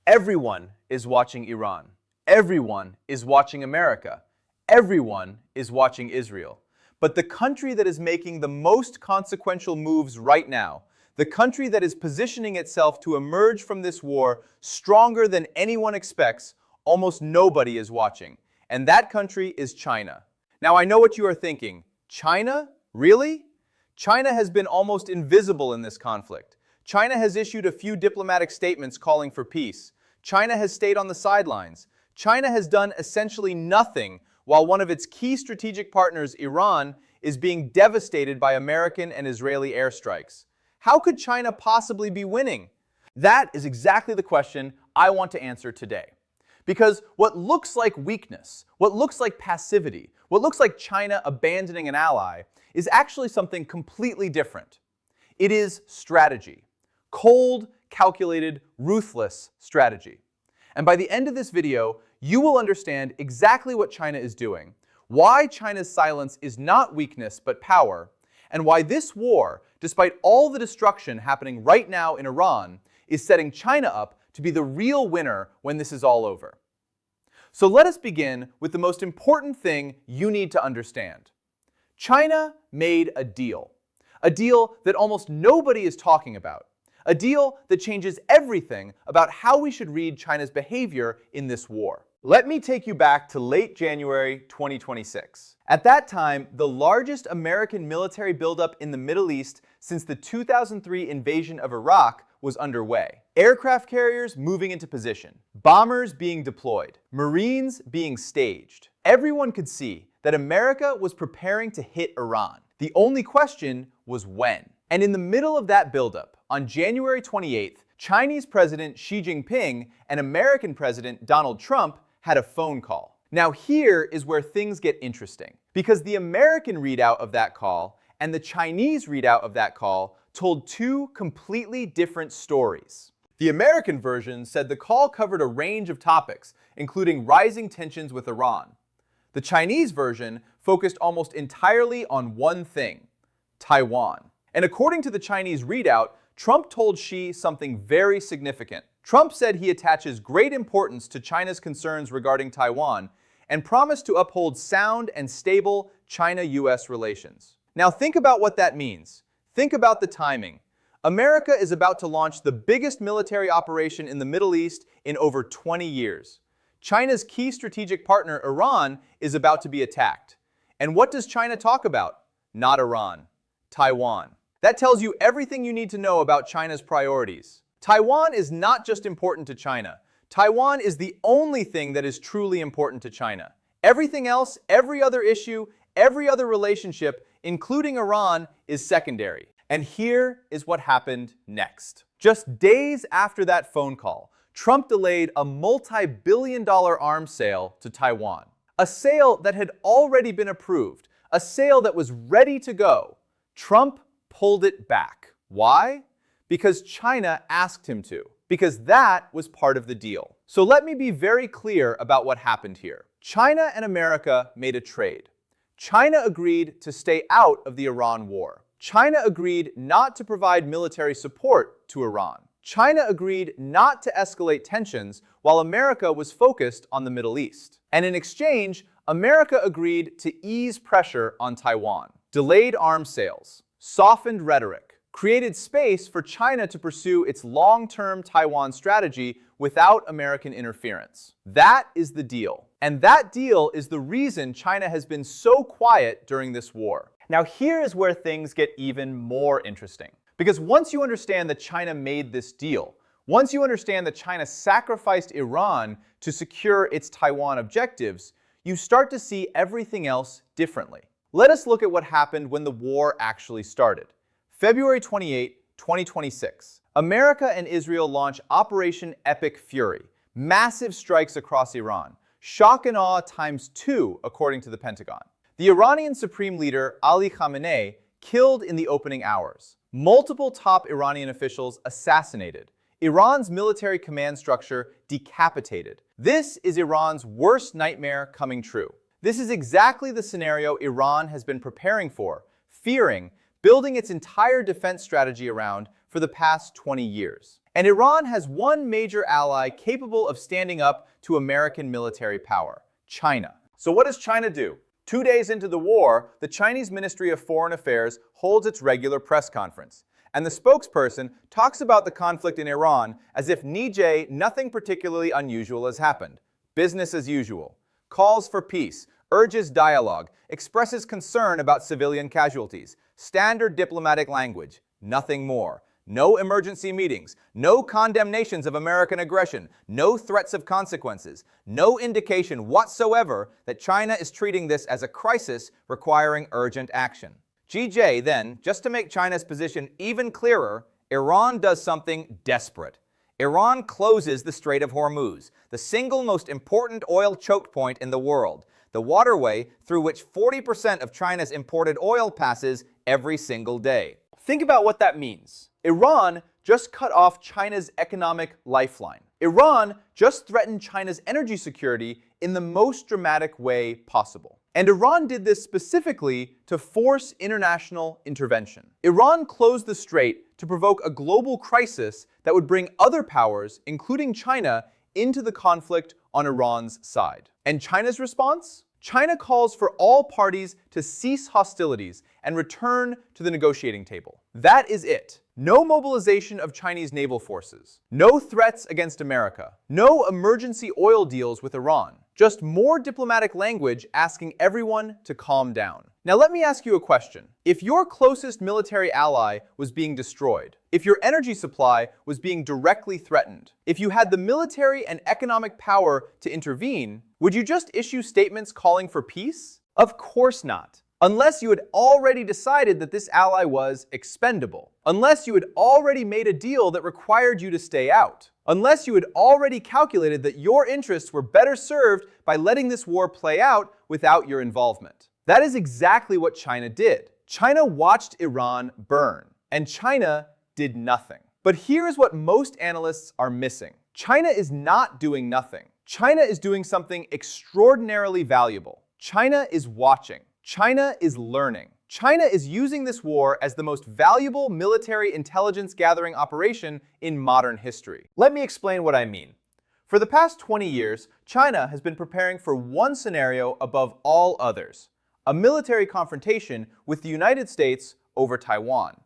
Everyone is watching Iran. Everyone is watching America. Everyone is watching Israel. But the country that is making the most consequential moves right now, the country that is positioning itself to emerge from this war stronger than anyone expects, almost nobody is watching. And that country is China. Now, I know what you are thinking. China? Really? China has been almost invisible in this conflict. China has issued a few diplomatic statements calling for peace. China has stayed on the sidelines. China has done essentially nothing while one of its key strategic partners, Iran, is being devastated by American and Israeli airstrikes. How could China possibly be winning? That is exactly the question I want to answer today. Because what looks like weakness, what looks like passivity, what looks like China abandoning an ally, is actually something completely different. It is strategy. Cold, calculated, ruthless strategy. And by the end of this video, you will understand exactly what China is doing, why China's silence is not weakness but power, and why this war, despite all the destruction happening right now in Iran, is setting China up to be the real winner when this is all over. So let us begin with the most important thing you need to understand. China made a deal that almost nobody is talking about. A deal that changes everything about how we should read China's behavior in this war. Let me take you back to late January 2026. At that time, the largest American military buildup in the Middle East since the 2003 invasion of Iraq was underway. Aircraft carriers moving into position, bombers being deployed, Marines being staged. Everyone could see that America was preparing to hit Iran. The only question was when. And in the middle of that buildup, on January 28th, Chinese President Xi Jinping and American President Donald Trump had a phone call. Now here is where things get interesting, because the American readout of that call and the Chinese readout of that call told two completely different stories. The American version said the call covered a range of topics, including rising tensions with Iran. The Chinese version focused almost entirely on one thing: Taiwan. And according to the Chinese readout, Trump told Xi something very significant. Trump said he attaches great importance to China's concerns regarding Taiwan and promised to uphold sound and stable China-US relations. Now think about what that means. Think about the timing. America is about to launch the biggest military operation in the Middle East in over 20 years. China's key strategic partner, Iran, is about to be attacked. And what does China talk about? Not Iran. Taiwan. That tells you everything you need to know about China's priorities. Taiwan is not just important to China. Taiwan is the only thing that is truly important to China. Everything else, every other issue, every other relationship, including Iran, is secondary. And here is what happened next. Just days after that phone call, Trump delayed a multi-billion-dollar arms sale to Taiwan. A sale that had already been approved. A sale that was ready to go. Trump pulled it back. Why? Because China asked him to. Because that was part of the deal. So let me be very clear about what happened here. China and America made a trade. China agreed to stay out of the Iran war. China agreed not to provide military support to Iran. China agreed not to escalate tensions while America was focused on the Middle East. And in exchange, America agreed to ease pressure on Taiwan. Delayed arms sales, softened rhetoric, created space for China to pursue its long-term Taiwan strategy without American interference. That is the deal. And that deal is the reason China has been so quiet during this war. Now here is where things get even more interesting. Because once you understand that China made this deal, once you understand that China sacrificed Iran to secure its Taiwan objectives, you start to see everything else differently. Let us look at what happened when the war actually started. February 28, 2026. America and Israel launch Operation Epic Fury, massive strikes across Iran. Shock and awe ×2, according to the Pentagon. The Iranian Supreme Leader Ali Khamenei killed in the opening hours. Multiple top Iranian officials assassinated. Iran's military command structure decapitated. This is Iran's worst nightmare coming true. This is exactly the scenario Iran has been preparing for, fearing, building its entire defense strategy around for the past 20 years. And Iran has one major ally capable of standing up to American military power: China. So what does China do? 2 days into the war, the Chinese Ministry of Foreign Affairs holds its regular press conference. And the spokesperson talks about the conflict in Iran as if nothing particularly unusual has happened. Business as usual. Calls for peace, urges dialogue, expresses concern about civilian casualties. Standard diplomatic language. Nothing more. No emergency meetings, no condemnations of American aggression, no threats of consequences, no indication whatsoever that China is treating this as a crisis requiring urgent action. GJ then, just to make China's position even clearer, Iran does something desperate. Iran closes the Strait of Hormuz, the single most important oil choke point in the world, the waterway through which 40% of China's imported oil passes every single day. Think about what that means. Iran just cut off China's economic lifeline. Iran just threatened China's energy security in the most dramatic way possible. And Iran did this specifically to force international intervention. Iran closed the strait to provoke a global crisis that would bring other powers, including China, into the conflict on Iran's side. And China's response? China calls for all parties to cease hostilities and return to the negotiating table. That is it. No mobilization of Chinese naval forces. No threats against America. No emergency oil deals with Iran. Just more diplomatic language asking everyone to calm down. Now let me ask you a question. If your closest military ally was being destroyed, if your energy supply was being directly threatened, if you had the military and economic power to intervene, would you just issue statements calling for peace? Of course not. Unless you had already decided that this ally was expendable. Unless you had already made a deal that required you to stay out. Unless you had already calculated that your interests were better served by letting this war play out without your involvement. That is exactly what China did. China watched Iran burn, and China did nothing. But here's what most analysts are missing. China is not doing nothing. China is doing something extraordinarily valuable. China is watching. China is learning. China is using this war as the most valuable military intelligence gathering operation in modern history. Let me explain what I mean. For the past 20 years, China has been preparing for one scenario above all others: a military confrontation with the United States over Taiwan.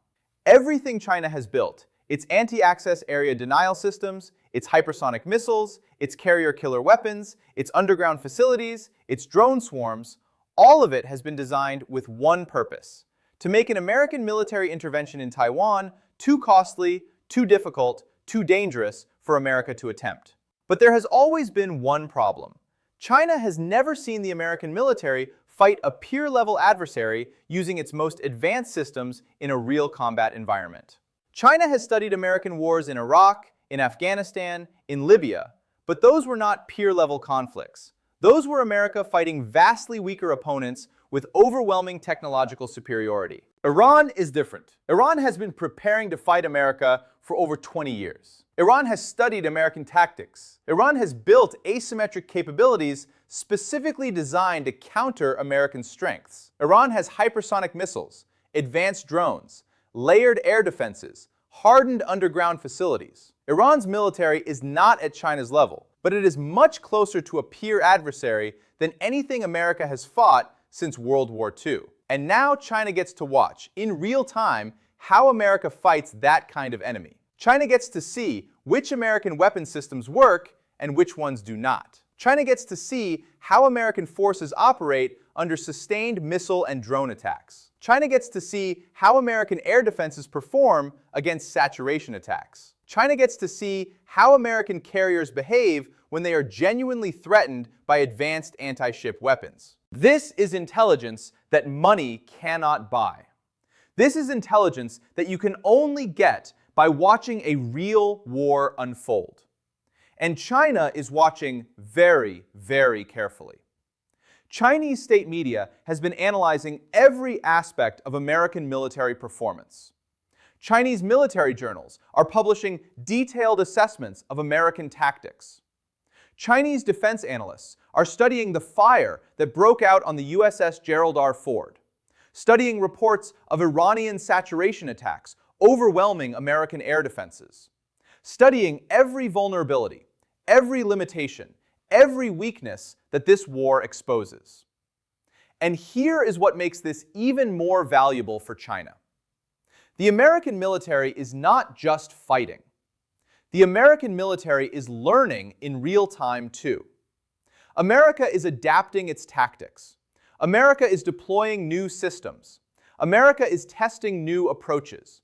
Everything China has built, its anti-access area denial systems, its hypersonic missiles, its carrier killer weapons, its underground facilities, its drone swarms, all of it has been designed with one purpose: to make an American military intervention in Taiwan too costly, too difficult, too dangerous for America to attempt. But there has always been one problem. China has never seen the American military fight a peer-level adversary using its most advanced systems in a real combat environment. China has studied American wars in Iraq, in Afghanistan, in Libya, but those were not peer-level conflicts. Those were America fighting vastly weaker opponents with overwhelming technological superiority. Iran is different. Iran has been preparing to fight America for over 20 years. Iran has studied American tactics. Iran has built asymmetric capabilities specifically designed to counter American strengths. Iran has hypersonic missiles, advanced drones, layered air defenses, hardened underground facilities. Iran's military is not at China's level, but it is much closer to a peer adversary than anything America has fought since World War II. And now China gets to watch, in real time, how America fights that kind of enemy. China gets to see which American weapon systems work and which ones do not. China gets to see how American forces operate under sustained missile and drone attacks. China gets to see how American air defenses perform against saturation attacks. China gets to see how American carriers behave when they are genuinely threatened by advanced anti-ship weapons. This is intelligence that money cannot buy. This is intelligence that you can only get by watching a real war unfold. And China is watching very, very carefully. Chinese state media has been analyzing every aspect of American military performance. Chinese military journals are publishing detailed assessments of American tactics. Chinese defense analysts are studying the fire that broke out on the USS Gerald R. Ford, studying reports of Iranian saturation attacks overwhelming American air defenses, studying every vulnerability, every limitation, every weakness that this war exposes. And here is what makes this even more valuable for China. The American military is not just fighting. The American military is learning in real time too. America is adapting its tactics. America is deploying new systems. America is testing new approaches.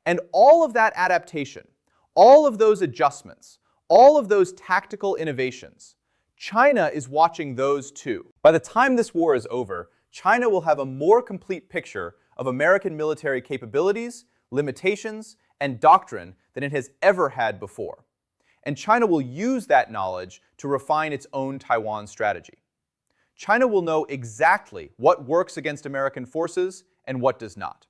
And all of that adaptation, all of those adjustments, all of those tactical innovations, China is watching those too. By the time this war is over, China will have a more complete picture of American military capabilities, limitations, and doctrine than it has ever had before. And China will use that knowledge to refine its own Taiwan strategy. China will know exactly what works against American forces and what does not.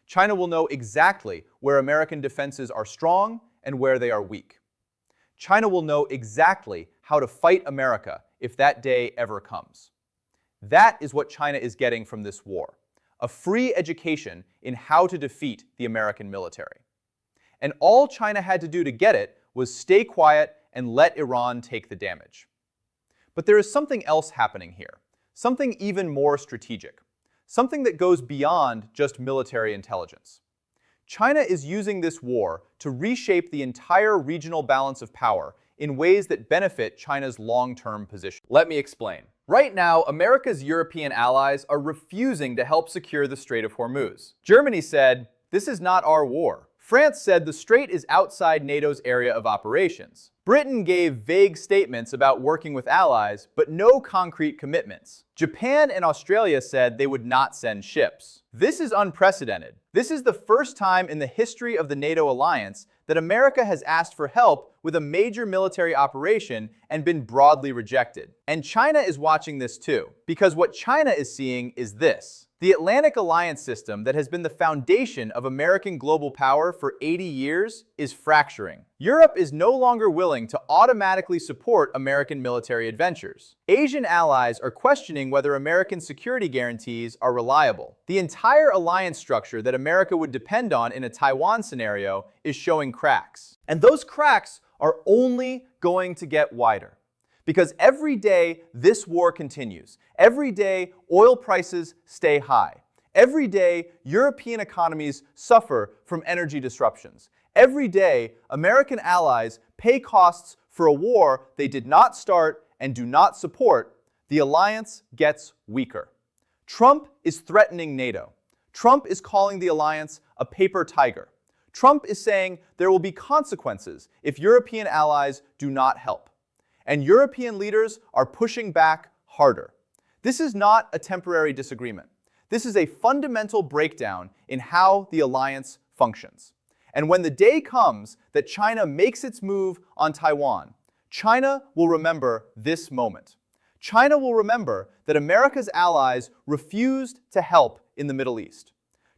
China will know exactly where American defenses are strong and where they are weak. China will know exactly how to fight America if that day ever comes. That is what China is getting from this war, a free education in how to defeat the American military. And all China had to do to get it was stay quiet and let Iran take the damage. But there is something else happening here, something even more strategic, something that goes beyond just military intelligence. China is using this war to reshape the entire regional balance of power in ways that benefit China's long-term position. Let me explain. Right now, America's European allies are refusing to help secure the Strait of Hormuz. Germany said, "This is not our war." France said the strait is outside NATO's area of operations. Britain gave vague statements about working with allies, but no concrete commitments. Japan and Australia said they would not send ships. This is unprecedented. This is the first time in the history of the NATO alliance that America has asked for help with a major military operation and been broadly rejected. And China is watching this too, because what China is seeing is this. The Atlantic Alliance system that has been the foundation of American global power for 80 years is fracturing. Europe is no longer willing to automatically support American military adventures. Asian allies are questioning whether American security guarantees are reliable. The entire alliance structure that America would depend on in a Taiwan scenario is showing cracks. And those cracks are only going to get wider. Because every day this war continues. Every day oil prices stay high. Every day European economies suffer from energy disruptions. Every day American allies pay costs for a war they did not start and do not support. The alliance gets weaker. Trump is threatening NATO. Trump is calling the alliance a paper tiger. Trump is saying there will be consequences if European allies do not help. And European leaders are pushing back harder. This is not a temporary disagreement. This is a fundamental breakdown in how the alliance functions. And when the day comes that China makes its move on Taiwan, China will remember this moment. China will remember that America's allies refused to help in the Middle East.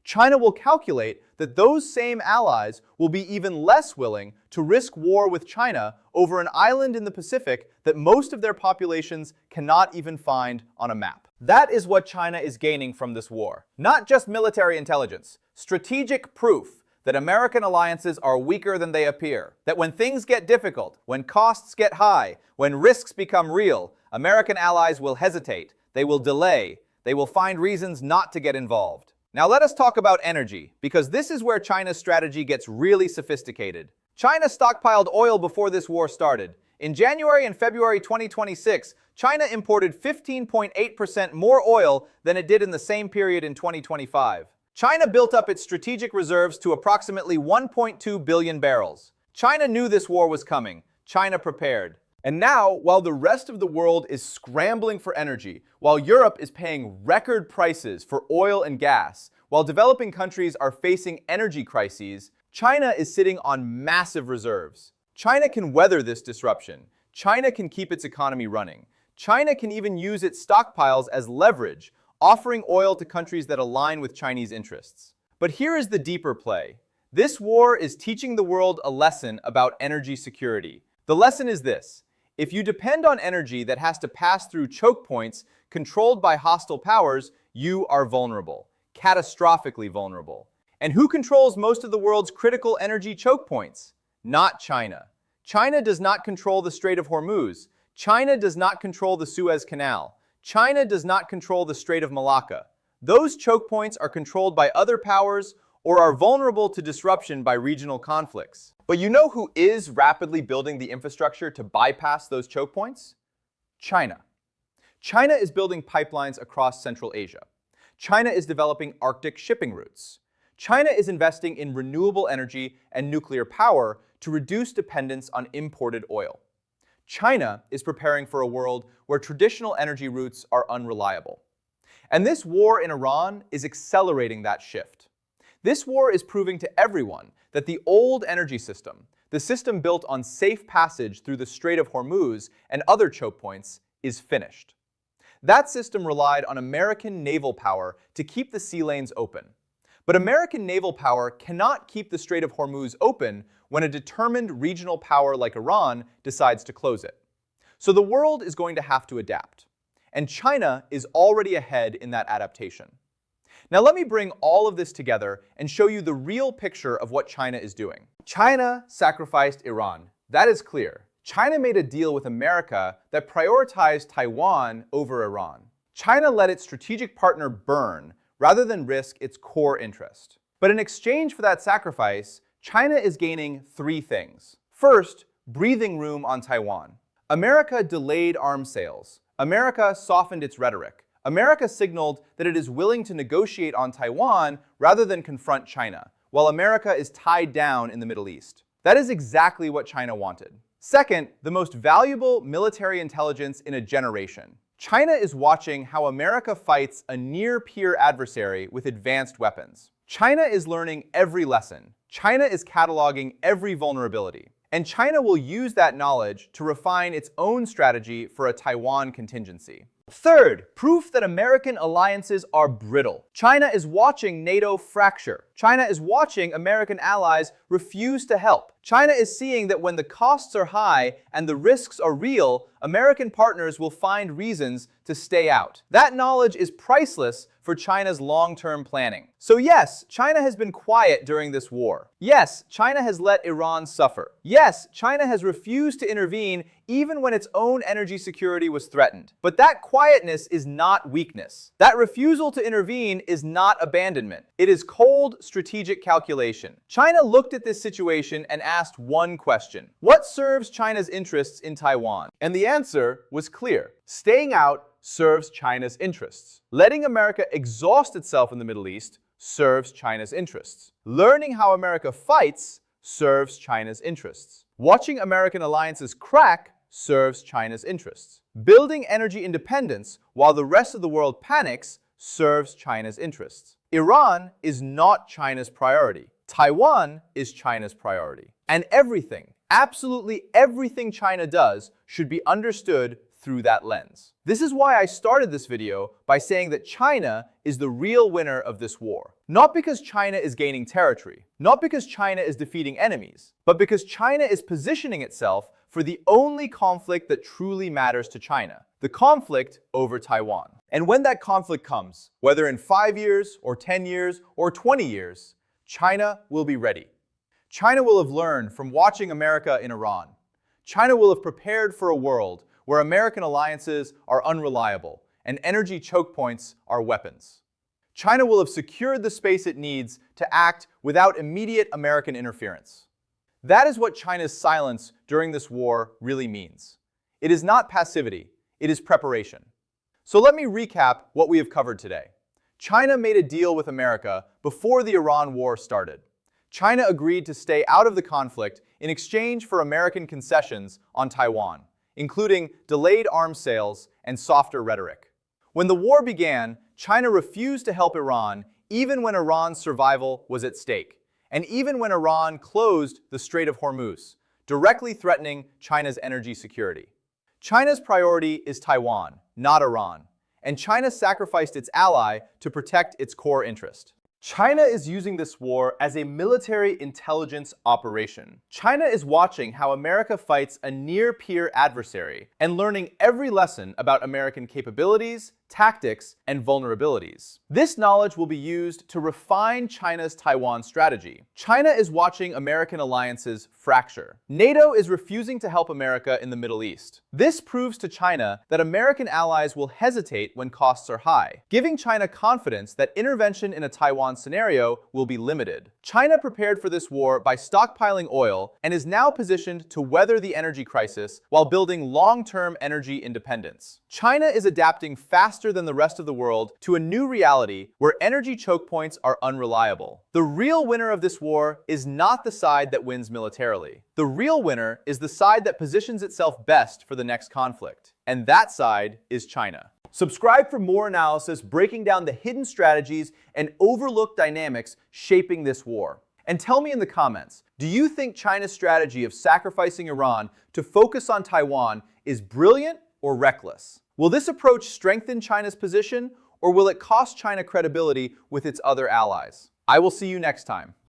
China will calculate that those same allies will be even less willing to risk war with China over an island in the Pacific that most of their populations cannot even find on a map. That is what China is gaining from this war. Not just military intelligence, strategic proof that American alliances are weaker than they appear. That when things get difficult, when costs get high, when risks become real, American allies will hesitate, they will delay, they will find reasons not to get involved. Now let us talk about energy, because this is where China's strategy gets really sophisticated. China stockpiled oil before this war started. In January and February 2026, China imported 15.8% more oil than it did in the same period in 2025. China built up its strategic reserves to approximately 1.2 billion barrels. China knew this war was coming. China prepared. And now, while the rest of the world is scrambling for energy, while Europe is paying record prices for oil and gas, while developing countries are facing energy crises, China is sitting on massive reserves. China can weather this disruption. China can keep its economy running. China can even use its stockpiles as leverage, offering oil to countries that align with Chinese interests. But here is the deeper play. This war is teaching the world a lesson about energy security. The lesson is this. If you depend on energy that has to pass through choke points controlled by hostile powers, you are vulnerable, catastrophically vulnerable. And who controls most of the world's critical energy choke points? not China. China does not control the Strait of Hormuz. China does not control the Suez Canal. China does not control the Strait of Malacca. Those choke points are controlled by other powers or are vulnerable to disruption by regional conflicts. But you know who is rapidly building the infrastructure to bypass those choke points? China. China is building pipelines across Central Asia. China is developing Arctic shipping routes. China is investing in renewable energy and nuclear power to reduce dependence on imported oil. China is preparing for a world where traditional energy routes are unreliable. And this war in Iran is accelerating that shift. This war is proving to everyone that the old energy system, the system built on safe passage through the Strait of Hormuz and other choke points, is finished. That system relied on American naval power to keep the sea lanes open. But American naval power cannot keep the Strait of Hormuz open when a determined regional power like Iran decides to close it. So the world is going to have to adapt. And China is already ahead in that adaptation. Now let me bring all of this together and show you the real picture of what China is doing. China sacrificed Iran. That is clear. China made a deal with America that prioritized Taiwan over Iran. China let its strategic partner burn rather than risk its core interest. But in exchange for that sacrifice, China is gaining three things. First, breathing room on Taiwan. America delayed arms sales. America softened its rhetoric. America signaled that it is willing to negotiate on Taiwan rather than confront China, while America is tied down in the Middle East. That is exactly what China wanted. Second, the most valuable military intelligence in a generation. China is watching how America fights a near-peer adversary with advanced weapons. China is learning every lesson. China is cataloging every vulnerability. And China will use that knowledge to refine its own strategy for a Taiwan contingency. Third, proof that American alliances are brittle. China is watching NATO fracture. China is watching American allies refuse to help. China is seeing that when the costs are high and the risks are real, American partners will find reasons to stay out. That knowledge is priceless for China's long-term planning. So yes, China has been quiet during this war. Yes, China has let Iran suffer. Yes, China has refused to intervene even when its own energy security was threatened. But that quietness is not weakness. That refusal to intervene is not abandonment. It is cold, strategic calculation. China looked at this situation and asked one question: what serves China's interests in Taiwan? And the answer was clear. Staying out serves China's interests. Letting America exhaust itself in the Middle East serves China's interests. Learning how America fights serves China's interests. Watching American alliances crack serves China's interests. Building energy independence while the rest of the world panics serves China's interests. Iran is not China's priority. Taiwan is China's priority. And everything, absolutely everything China does should be understood through that lens. This is why I started this video by saying that China is the real winner of this war. Not because China is gaining territory, not because China is defeating enemies, but because China is positioning itself for the only conflict that truly matters to China, the conflict over Taiwan. And when that conflict comes, whether in 5 years or 10 years or 20 years, China will be ready. China will have learned from watching America in Iran. China will have prepared for a world where American alliances are unreliable and energy choke points are weapons. China will have secured the space it needs to act without immediate American interference. That is what China's silence during this war really means. It is not passivity, it is preparation. So let me recap what we have covered today. China made a deal with America before the Iran war started. China agreed to stay out of the conflict in exchange for American concessions on Taiwan, including delayed arms sales and softer rhetoric. When the war began, China refused to help Iran even when Iran's survival was at stake, and even when Iran closed the Strait of Hormuz, directly threatening China's energy security. China's priority is Taiwan, not Iran, and China sacrificed its ally to protect its core interest. China is using this war as a military intelligence operation. China is watching how America fights a near-peer adversary and learning every lesson about American capabilities, tactics, and vulnerabilities. This knowledge will be used to refine China's Taiwan strategy. China is watching American alliances fracture. NATO is refusing to help America in the Middle East. This proves to China that American allies will hesitate when costs are high, giving China confidence that intervention in a Taiwan scenario will be limited. China prepared for this war by stockpiling oil and is now positioned to weather the energy crisis while building long-term energy independence. China is adapting faster than the rest of the world to a new reality where energy choke points are unreliable. The real winner of this war is not the side that wins militarily. The real winner is the side that positions itself best for the next conflict. And that side is China. Subscribe for more analysis breaking down the hidden strategies and overlooked dynamics shaping this war. And tell me in the comments, do you think China's strategy of sacrificing Iran to focus on Taiwan is brilliant or reckless? Will this approach strengthen China's position, or will it cost China credibility with its other allies? I will see you next time.